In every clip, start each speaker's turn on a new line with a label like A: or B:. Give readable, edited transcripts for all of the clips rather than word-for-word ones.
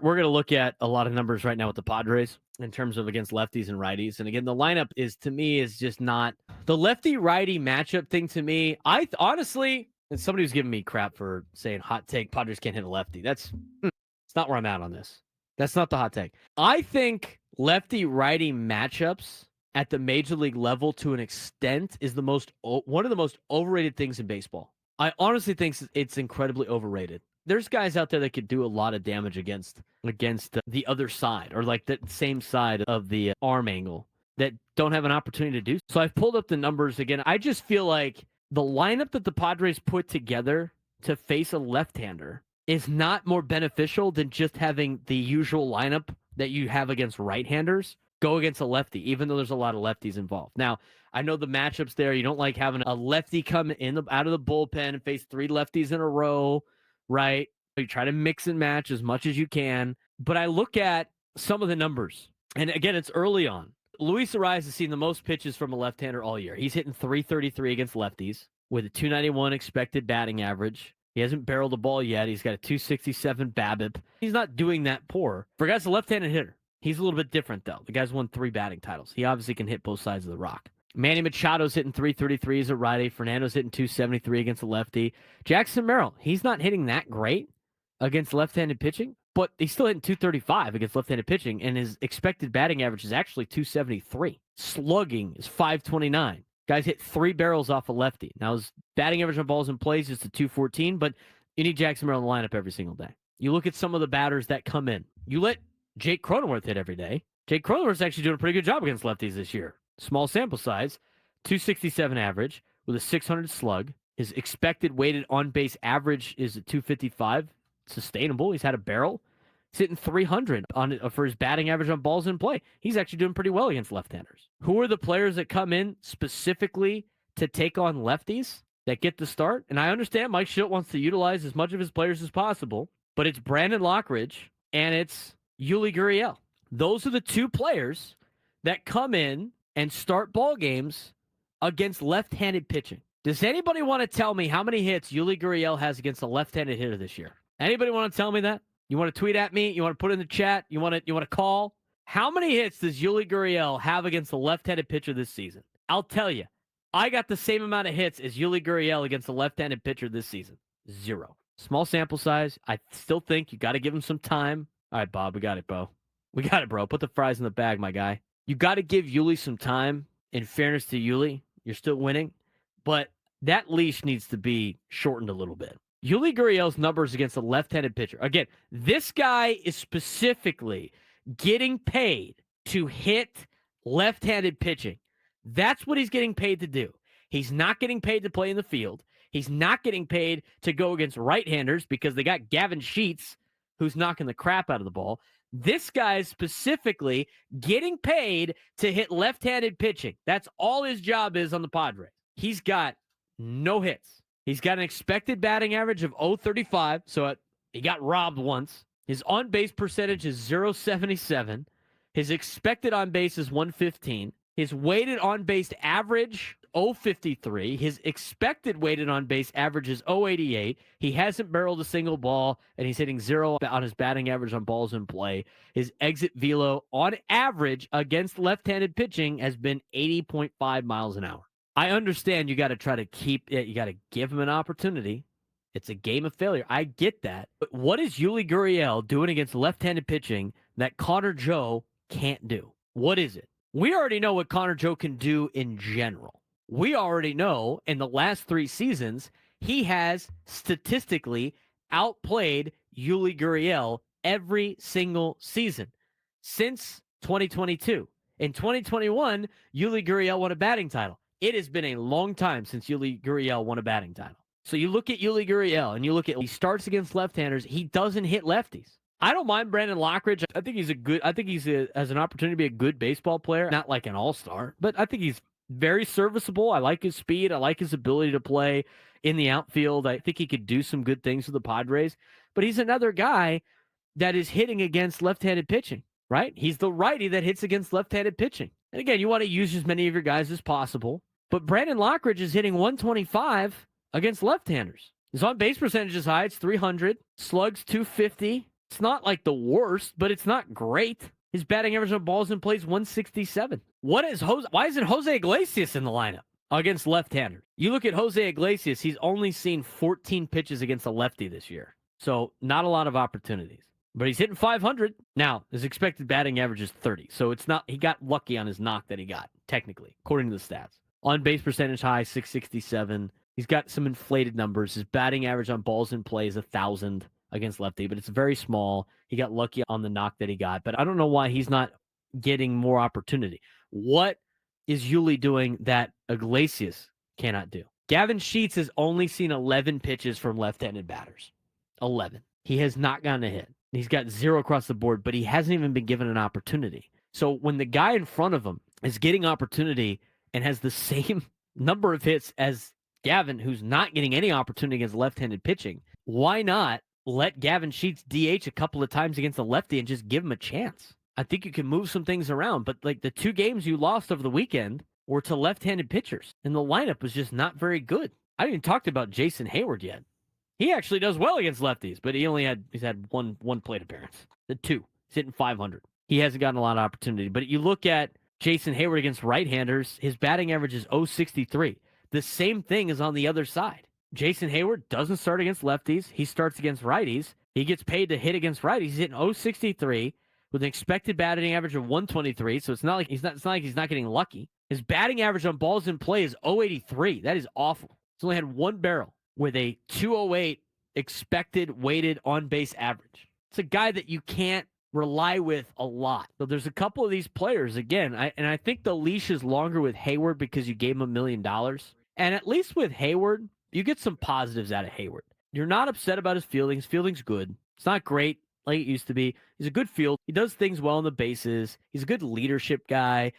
A: We're going to look at a lot of numbers right now with the Padres in terms of against lefties and righties. And again, the lineup is, to me, is just not the lefty-righty matchup thing to me. Honestly, and somebody was giving me crap for saying hot take, Padres can't hit a lefty. It's not where I'm at on this. That's not the hot take. I think lefty-righty matchups at the major league level to an extent is one of the most overrated things in baseball. I honestly think it's incredibly overrated. There's guys out there that could do a lot of damage against the other side or like the same side of the arm angle that don't have an opportunity to do. So I've pulled up the numbers again. I just feel like the lineup that the Padres put together to face a left-hander is not more beneficial than just having the usual lineup that you have against right-handers go against a lefty, even though there's a lot of lefties involved. Now, I know the matchups there. You don't like having a lefty come out of the bullpen and face three lefties in a row, right? You try to mix and match as much as you can. But I look at some of the numbers, and again, it's early on. Luis Arias has seen the most pitches from a left-hander all year. He's hitting 333 against lefties with a 291 expected batting average. He hasn't barreled the ball yet. He's got a 267 BABIP. He's not doing that poor. For a guy's a left-handed hitter, he's a little bit different, though. The guy's won 3 batting titles. He obviously can hit both sides of the rock. Manny Machado's hitting 333 as a righty. Fernando's hitting 273 against a lefty. Jackson Merrill, he's not hitting that great against left-handed pitching, but he's still hitting 235 against left-handed pitching, and his expected batting average is actually 273. Slugging is 529. Guys hit 3 barrels off a lefty. Now, his batting average on balls in plays is to 214, but you need Jackson Merrill in the lineup every single day. You look at some of the batters that come in. You let Jake Cronenworth hit every day. Jake Cronenworth's actually doing a pretty good job against lefties this year. Small sample size, 267 average with a 600 slug. His expected weighted on-base average is at 255. Sustainable. He's had a barrel. He's hitting 300 for his batting average on balls in play. He's actually doing pretty well against left-handers. Who are the players that come in specifically to take on lefties that get the start? And I understand Mike Shildt wants to utilize as much of his players as possible, but it's Brandon Lockridge and it's Yuli Gurriel. Those are the 2 players that come in and start ball games against left-handed pitching. Does anybody want to tell me how many hits Yuli Gurriel has against a left-handed hitter this year? Anybody want to tell me that? You want to tweet at me? You want to put it in the chat? You want to call? How many hits does Yuli Gurriel have against a left-handed pitcher this season? I'll tell you. I got the same amount of hits as Yuli Gurriel against a left-handed pitcher this season. 0. Small sample size. I still think you got to give him some time. All right, Bob, we got it, Bo. We got it, bro. Put the fries in the bag, my guy. You got to give Yuli some time. In fairness to Yuli, you're still winning, but that leash needs to be shortened a little bit. Yuli Gurriel's numbers against a left-handed pitcher. Again, this guy is specifically getting paid to hit left-handed pitching. That's what he's getting paid to do. He's not getting paid to play in the field. He's not getting paid to go against right-handers because they got Gavin Sheets, who's knocking the crap out of the ball. This guy is specifically getting paid to hit left-handed pitching. That's all his job is on the Padres. He's got no hits. He's got an expected batting average of 0.35, so he got robbed once. His on-base percentage is 0.77. His expected on-base is 115. His weighted on-base average, 0.53. His expected weighted on-base average is 0.88. He hasn't barreled a single ball, and he's hitting 0 on his batting average on balls in play. His exit velo on average against left-handed pitching has been 80.5 miles an hour. I understand you got to try to keep it. You got to give him an opportunity. It's a game of failure. I get that. But what is Yuli Gurriel doing against left-handed pitching that Connor Joe can't do? What is it? We already know what Connor Joe can do in general. We already know in the last 3 seasons, he has statistically outplayed Yuli Gurriel every single season since 2022. In 2021, Yuli Gurriel won a batting title. It has been a long time since Yuli Gurriel won a batting title. So you look at Yuli Gurriel and you look at he starts against left-handers. He doesn't hit lefties. I don't mind Brandon Lockridge. I think has an opportunity to be a good baseball player. Not like an all-star, but I think he's very serviceable. I like his speed. I like his ability to play in the outfield. I think he could do some good things for the Padres. But he's another guy that is hitting against left-handed pitching, right? He's the righty that hits against left-handed pitching. And again, you want to use as many of your guys as possible. But Brandon Lockridge is hitting 125 against left-handers. His on-base percentage is high. It's 300. Slugs 250. It's not like the worst, but it's not great. His batting average on balls in play is 167. Why isn't Jose Iglesias in the lineup against left-handers? You look at Jose Iglesias, he's only seen 14 pitches against a lefty this year. So not a lot of opportunities. But he's hitting 500. Now, his expected batting average is 30. So it's not, he got lucky on his knock that he got, technically, according to the stats. On base percentage high, 667. He's got some inflated numbers. His batting average on balls in play is 1,000 against lefty, but it's very small. He got lucky on the knock that he got, but I don't know why he's not getting more opportunity. What is Yuli doing that Iglesias cannot do? Gavin Sheets has only seen 11 pitches from left-handed batters. 11. He has not gotten a hit. He's got 0 across the board, but he hasn't even been given an opportunity. So when the guy in front of him is getting opportunity and has the same number of hits as Gavin, who's not getting any opportunity against left-handed pitching, why not let Gavin Sheets DH a couple of times against a lefty and just give him a chance? I think you can move some things around, but like the 2 games you lost over the weekend were to left-handed pitchers, and the lineup was just not very good. I haven't even talked about Jason Hayward yet. He actually does well against lefties, but he's had one plate appearance. The 2. He's hitting 500. He hasn't gotten a lot of opportunity. But you look at Jason Hayward against right-handers, his batting average is 063. The same thing is on the other side. Jason Hayward doesn't start against lefties. He starts against righties. He gets paid to hit against righties. He's hitting 063 with an expected batting average of 123. So it's not like he's not getting lucky. His batting average on balls in play is 083. That is awful. He's only had 1 barrel with a 208 expected weighted on-base average. It's a guy that you can't rely with a lot. So there's a couple of these players, again, I think the leash is longer with Hayward because you gave him $1 million. And at least with Hayward, you get some positives out of Hayward. You're not upset about his fielding. His fielding's good. It's not great like it used to be. He's a good field. He does things well on the bases. He's a good leadership guy.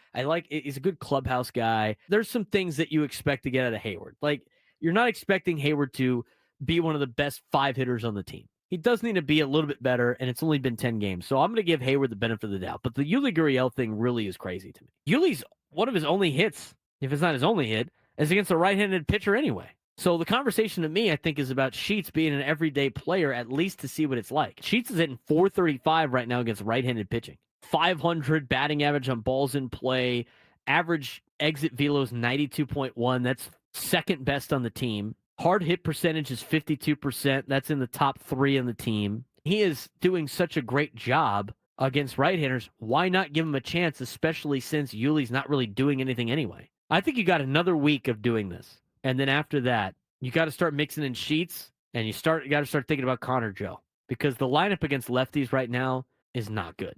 A: He's a good clubhouse guy. There's some things that you expect to get out of Hayward. Like, you're not expecting Hayward to be one of the best 5 hitters on the team. He does need to be a little bit better, and it's only been 10 games. So I'm going to give Hayward the benefit of the doubt. But the Yuli Gurriel thing really is crazy to me. Yuli's one of his only hits, if it's not his only hit, is against a right-handed pitcher anyway. So the conversation to me, I think, is about Sheets being an everyday player, at least to see what it's like. Sheets is hitting 435 right now against right-handed pitching. 500 batting average on balls in play. Average exit velo is 92.1. That's second best on the team. Hard hit percentage is 52%. That's in the top 3 on the team. He is doing such a great job against right-handers. Why not give him a chance, especially since Yuli's not really doing anything anyway? I think you got another week of doing this. And then after that, you got to start mixing in Sheets, and you got to start thinking about Connor Joe, because the lineup against lefties right now is not good.